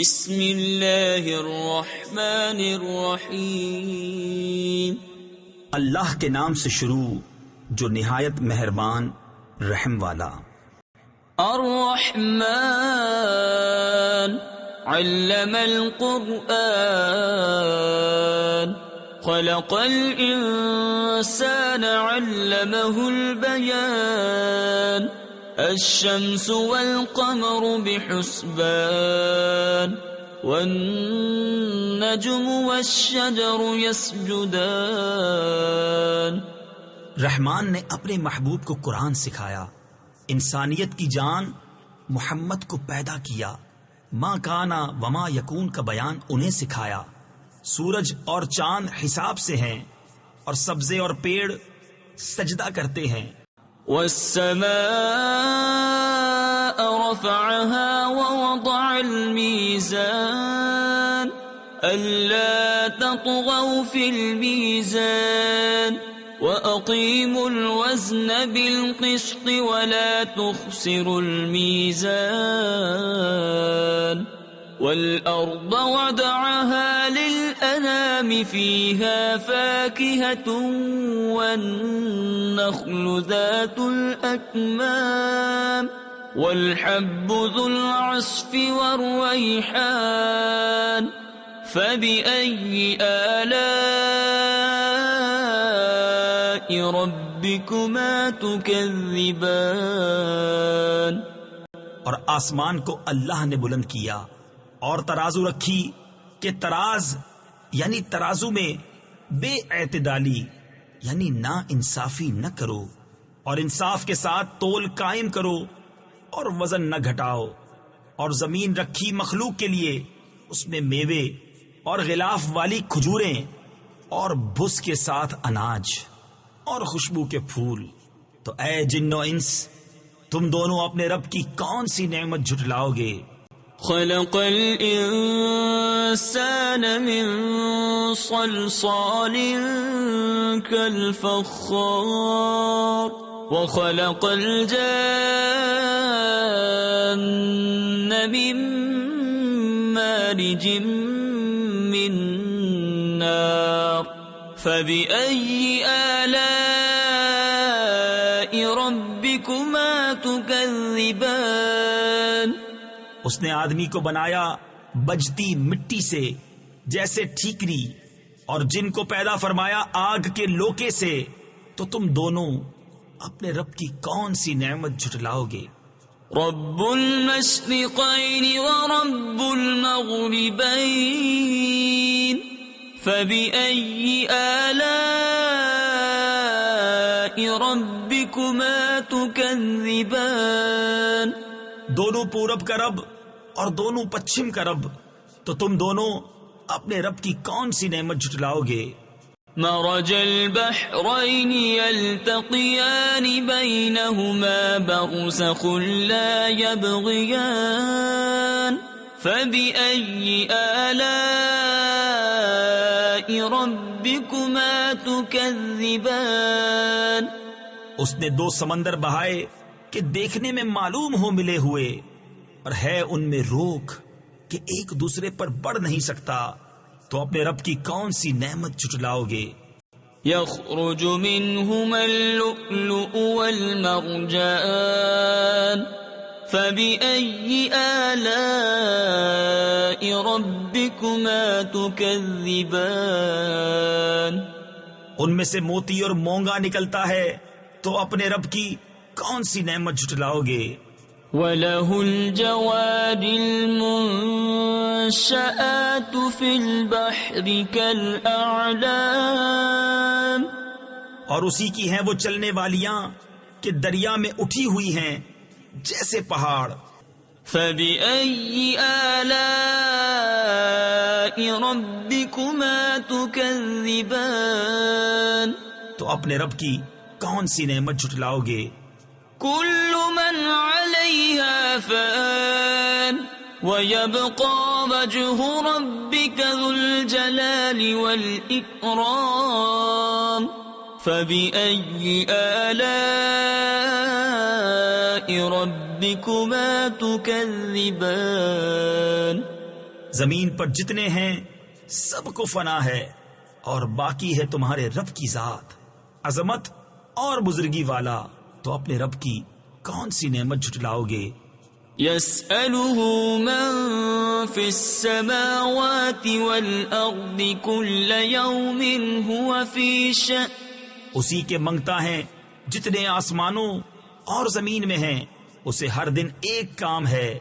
بسم اللہ الرحمن الرحیم، اللہ کے نام سے شروع جو نہایت مہربان رحم والا۔ الرحمن علم القرآن خلق الانسان علمه البیان الشمس والقمر بحسبان والنجم والشجر يسجدان۔ رحمان نے اپنے محبوب کو قرآن سکھایا، انسانیت کی جان محمد کو پیدا کیا، ما کانا وما یکون کا بیان انہیں سکھایا۔ سورج اور چاند حساب سے ہیں اور سبزے اور پیڑ سجدہ کرتے ہیں۔ والسماء رفعها ووضع الميزان ألا تطغوا في الميزان وأقيموا الوزن بالقسط ولا تخسروا الميزان والأرض وضعها للأنام فيها فاكهة والنخل ذات الأكمام والحب ذو العصف والريحان فبأي آلاء ربكما تكذبان۔ اور آسمان کو اللہ نے بلند کیا اور ترازو رکھی کہ تراز یعنی ترازو میں بے اعتدالی یعنی نا انصافی نہ کرو، اور انصاف کے ساتھ تول قائم کرو اور وزن نہ گھٹاؤ۔ اور زمین رکھی مخلوق کے لیے، اس میں میوے اور غلاف والی کھجوریں اور بھس کے ساتھ اناج اور خوشبو کے پھول۔ تو اے جن و انس، تم دونوں اپنے رب کی کون سی نعمت جھٹلاؤ گے؟ خلق الانسان من صلصال كالفخار وخلق الجان من مارج من نار فبأي آلاء ربكما تكذبان۔ اس نے آدمی کو بنایا بجتی مٹی سے جیسے ٹھیکری، اور جن کو پیدا فرمایا آگ کے لوکے سے، تو تم دونوں اپنے رب کی کون سی نعمت جھٹلاؤ گے؟ رب المشرقین ورب المغربین فبأي آلاء ربكما تكذبان۔ دونوں پورب کا رب اور دونوں پچھم کا رب، تو تم دونوں اپنے رب کی کون سی نعمت جھٹلاؤ گے؟ مرج البحرین یلتقیان بینہما برزخ لا یبغیان فبأي آلاء ربكما تكذبان۔ اس نے دو سمندر بہائے کہ دیکھنے میں معلوم ہو ملے ہوئے، اور ہے ان میں روک کہ ایک دوسرے پر بڑھ نہیں سکتا، تو اپنے رب کی کون سی نعمت جھٹلاؤ گے؟ یخرج منہما اللؤلؤ والمرجان فبأي آلاء ربكما تكذبان۔ ان میں سے موتی اور مونگا نکلتا ہے، تو اپنے رب کی کون سی نعمت جھٹلاؤ گے؟ وَلَهُ الْجَوَارِ الْمُنشَآتُ فِي الْبَحْرِ كَالْأَعْلَامِ، اور اسی کی ہیں وہ چلنے والیاں کہ دریا میں اٹھی ہوئی ہیں جیسے پہاڑ۔ فَبِأَيِّ آلَاءِ رَبِّكُمَا تُكَذِّبَانِ۔ تو اپنے رب کی کون سی نعمت جھٹلاؤ گے؟ كل من عليها فان ويبقى وجه ربك ذو الجلال والإكرام فبأي آلاء ربكما تكذبان۔ زمین پر جتنے ہیں سب کو فنا ہے، اور باقی ہے تمہارے رب کی ذات عظمت اور بزرگی والا، تو اپنے رب کی کون سی نعمت جھٹلاؤ گے؟ يسأله من في السماوات والأرض كل يوم هو في شأن. اسی کے منگتا ہے جتنے آسمانوں اور زمین میں ہیں، اسے ہر دن ایک کام ہے۔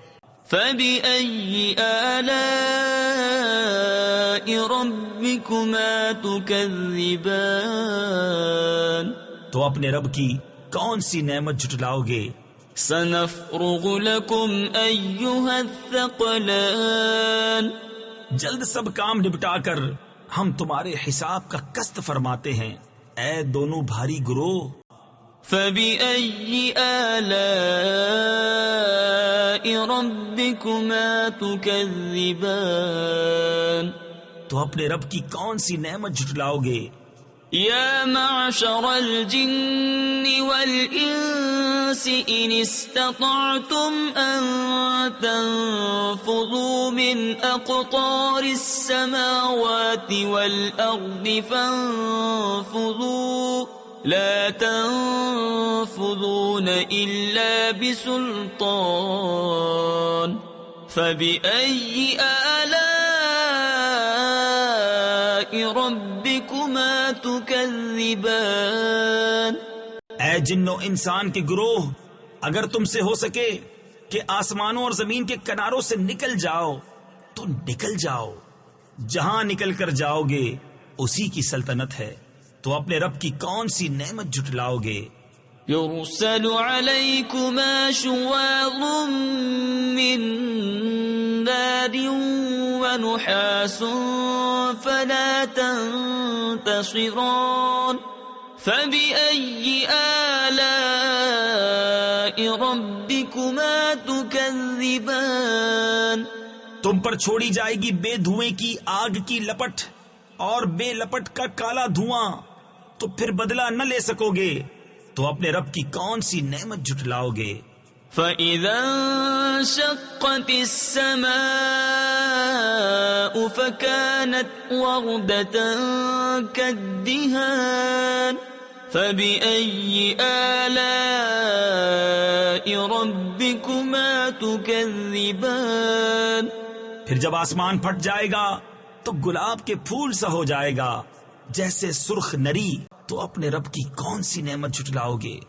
فَبِأَيِّ آلَاءِ رَبِّكُمَا تُكَذِّبَانِ، تو اپنے رب کی کون سی نعمت جھٹلاؤ گے؟ سَنَفْرُغُ لَكُمْ أَيُّهَا الثَّقَلَانِ، جلد سب کام نپٹا کر ہم تمہارے حساب کا قسط فرماتے ہیں، اے دونوں بھاری گروہ۔ فَبِأَيِّ آلَاءِ رَبِّكُمَا تُكَذِّبَانِ، تو اپنے رب کی کون سی نعمت جھٹلاؤ گے؟ يا معشر الجن والإنس إن استطعتم أن تنفذوا من أقطار السماوات والأرض فانفذوا لا تنفذون إلا بسلطان فبأي آلاء ربكما تكذبان۔ اے جنو انسان کے گروہ، اگر تم سے ہو سکے کہ آسمانوں اور زمین کے کناروں سے نکل جاؤ تو نکل جاؤ، جہاں نکل کر جاؤ گے اسی کی سلطنت ہے، تو اپنے رب کی کون سی نعمت جھٹلاؤ گے؟ يرسل عليكما شواظ من نار ونحاس فلا تنتصران فبأي آلاء ربكما تكذبان۔ تم پر چھوڑی جائے گی بے دھوئیں کی آگ کی لپٹ اور بے لپٹ کا کالا دھواں، تو پھر بدلہ نہ لے سکو گے، تو اپنے رب کی کون سی نعمت جھٹلاؤ گے؟ فَإِذَا انشَقَّتِ السَّمَاءُ فَكَانَتْ وَرْدَةً كَالدِّهَانِ فَبِأَيِّ آلَاءِ رَبِّكُمَا تُكَذِّبَانِ۔ پھر جب آسمان پھٹ جائے گا تو گلاب کے پھول سا ہو جائے گا جیسے سرخ نری، تو اپنے رب کی کون سی نعمت جھٹلاؤ گے؟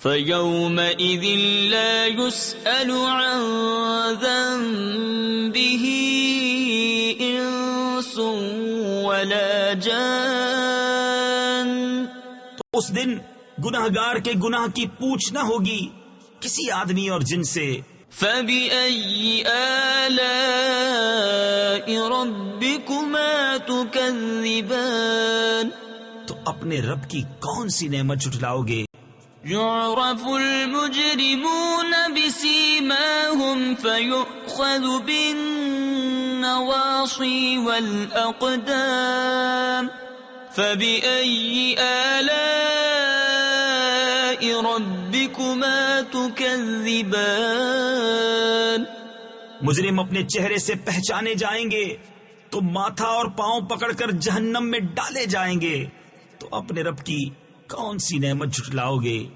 فَيَوْمَئِذٍ لَا يُسْأَلُ عَنْ ذَنبِهِ إِنسٌ وَلَا جَانٌ۔ تو اس دن گناہگار کے گناہ کی پوچھ نہ ہوگی کسی آدمی اور جن سے۔ فَبِأَيِّ آلَاءِ رَبِّكُمَا تُكَذِّبَانِ۔ تو اپنے رب کی کون سی نعمت جھٹلاؤ گے؟ يُعْرَفُ الْمُجْرِمُونَ بِسِيمَاهُمْ فَيُؤْخَذُ بِالنَّوَاصِي وَالْأَقْدَامِ فَبِأَيِّ آلَاءِ رَبِّكُمَا تُكَذِّبَانِ۔ مجرم اپنے چہرے سے پہچانے جائیں گے تو ماتھا اور پاؤں پکڑ کر جہنم میں ڈالے جائیں گے، تو اپنے رب کی کون سی نعمت جھٹلاؤ گے؟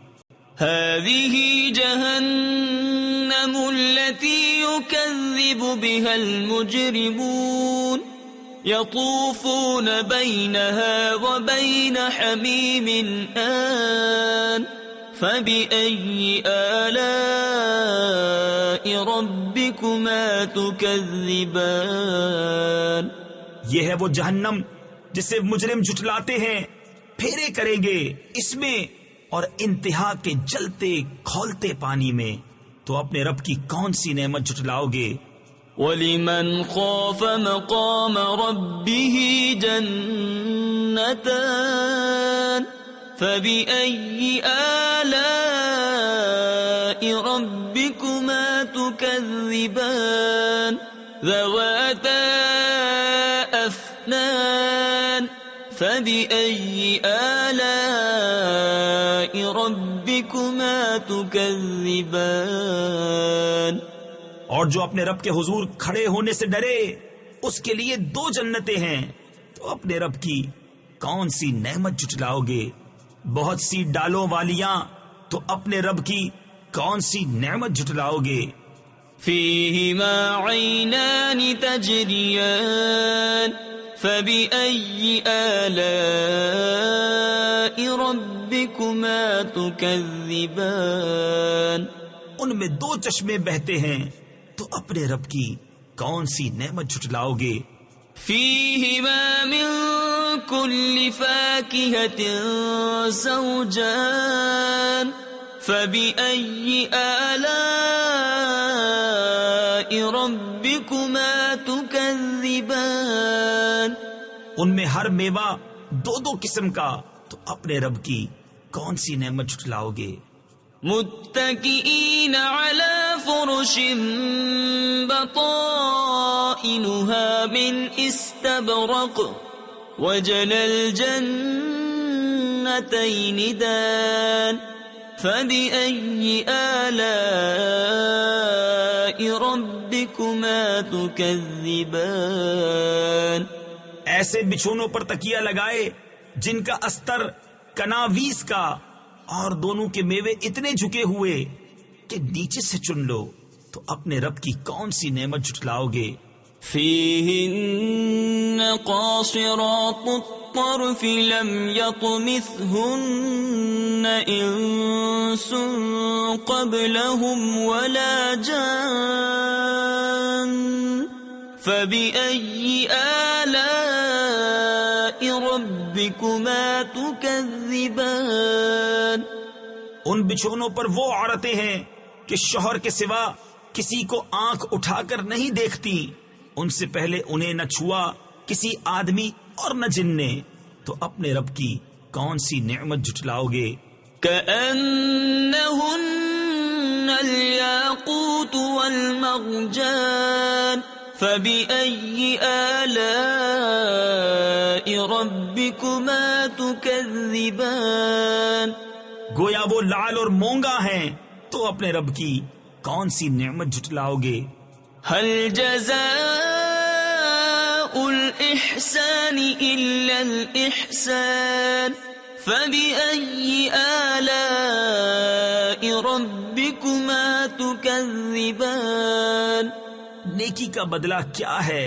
هذه جهنم التي يكذب بها المجرمون يطوفون بينها وبين حميم آن فبأي آلاء ربكما تكذبان۔ یہ ہے وہ جہنم جسے مجرم جھٹلاتے ہیں، پھیرے کریں گے اس میں اور انتہا کے جلتے کھولتے پانی میں، تو اپنے رب کی کون سی نعمت جھٹلاؤ گے؟ وَلِمَنْ خَافَ مَقَامَ رَبِّهِ جَنَّتَانِ فَبِأَيِّ آلَاءِ رَبِّكُمَا تُكَذِّبَانِ ذَوَاتَا أَفْنَانٍ فَبِأَيِّ آلَاءِ رَبِّكُمَا تُكَذِّبَانِ۔ اور جو اپنے رب کے حضور کھڑے ہونے سے ڈرے اس کے لیے 2 جنتیں ہیں، تو اپنے رب کی کون سی نعمت جھٹلاؤ گے؟ بہت سی ڈالوں والیاں، تو اپنے رب کی کون سی نعمت جھٹلاؤ گے؟ فیہما عینان تجریان فبأي آلاء ربكما تكذبان ان میں 2 چشمے بہتے ہیں، تو اپنے رب کی کون سی نعمت جھٹلاؤ گے؟ فیہما من کل فاکہۃ زوجان فبأي آلاء ربكما تكذبان ان میں ہر میوہ 2 قسم کا، تو اپنے رب کی کون سی نعمت جھٹلاؤ گے؟ متکئین علی فرش بطائنها من استبرق وجنى الجنتين دان فبأي آلاء ربكما تكذبان ایسے بچھونوں پر تکیہ لگائے جن کا استر کناویس کا، اور دونوں کے میوے اتنے جھکے ہوئے کہ نیچے سے چن لو، تو اپنے رب کی کون سی نعمت جھٹلاؤ گے؟ فیہن قاصرات الطرف لم یطمثہن انس قبلہم ولا جان فبأي آلاء ربكما تكذبان ان بچھونوں پر وہ عورتیں ہیں کہ شوہر کے سوا کسی کو آنکھ اٹھا کر نہیں دیکھتی، ان سے پہلے انہیں نہ چھوا کسی آدمی اور نہ جن نے، تو اپنے رب کی کون سی نعمت جھٹلاؤ گے؟ كأنهن الياقوت والمرجان فبأي آلاء ربكما تكذبان گویا وہ لعل اور مونگا ہیں، تو اپنے رب کی کون سی نعمت جھٹلاؤ گے؟ هل جزاء الإحسان إلا الإحسان فبأي آلاء ربكما تكذبان نیکی کا بدلہ کیا ہے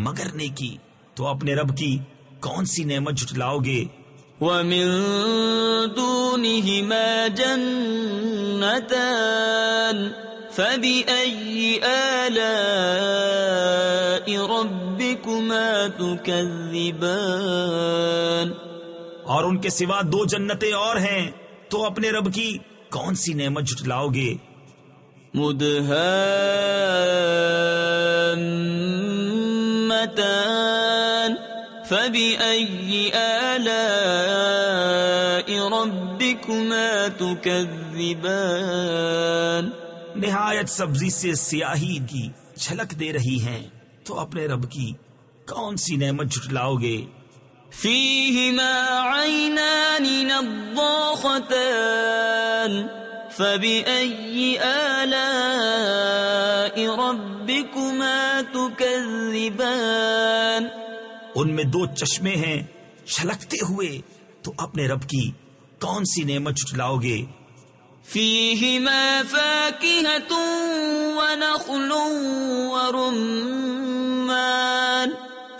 مگر نیکی، تو اپنے رب کی کون سی نعمت جھٹلاؤ گے؟ ومن دونهما جنتان فبأي آلاء ربكما تكذبان اور ان کے سوا 2 جنتیں اور ہیں، تو اپنے رب کی کون سی نعمت جھٹلاؤ گے؟ مدهامتان فبأي آلاء ربكما تكذبان نہایت سبزی سے سیاہی کی جھلک دے رہی ہیں، تو اپنے رب کی کون سی نعمت جھٹلاؤ گے؟ فیہما عینان نضاختان فبأي آلاء ربكما تكذبان ان میں 2 چشمے ہیں چھلکتے ہوئے، تو اپنے رب کی کون سی نعمت جھٹلاؤ گے؟ فیہما فاکہۃ ونخل ورمان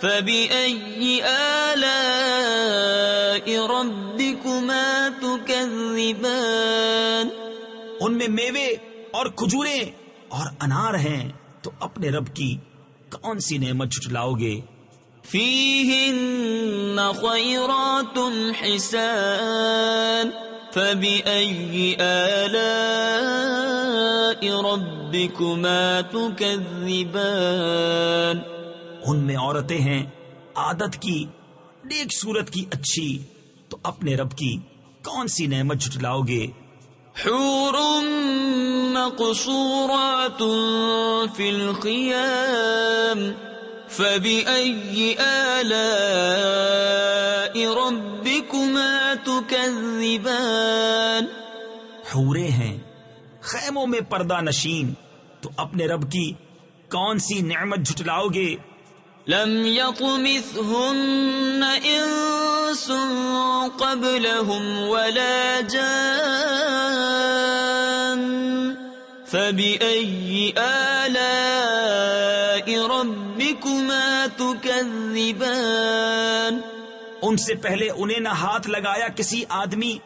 فبأي آلاء ربكما تكذبان ان میں میوے اور کھجوریں اور انار ہیں، تو اپنے رب کی کون سی نعمت جھٹلاؤ گے؟ فیہن خیرات حسان فبأي آلاء ربكما تكذبان ان میں عورتیں ہیں عادت کی، نیک صورت کی اچھی، تو اپنے رب کی کون سی نعمت جھٹلاؤ گے؟ حور مقصورات فی الخیام فبأي آلاء ربكما تكذبان حوریں ہیں خیموں میں پردہ نشین، تو اپنے رب کی کون سی نعمت جھٹلاؤ گے؟ لم يطمثهن انس قبلهم ولا جان فبأي آلاء ربكما تكذبان ان سے پہلے انہیں نہ ہاتھ لگایا کسی آدمی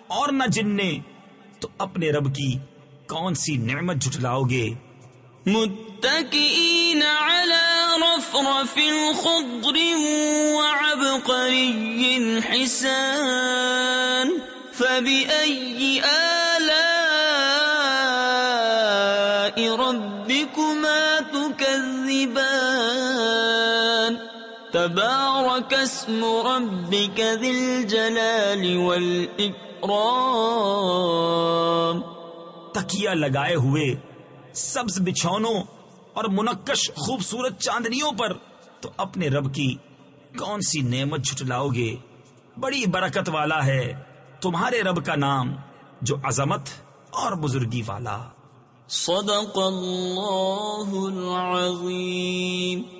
اور نہ جن نے، تو اپنے رب کی کون سی نعمت جھٹلاؤ گے؟ متكئين على رفرف خضر وعبقري حسان فبأي آلاء ربكما تكذبان تبارك اسم ربك ذي الجلال والإكرام تکیہ لگائے ہوئے سبز بچھونوں اور منقش خوبصورت چاندنیوں پر تو اپنے رب کی کون سی نعمت جھٹلاؤ گے؟ بڑی برکت والا ہے تمہارے رب کا نام جو عظمت اور بزرگی والا۔ صدق اللہ العظیم۔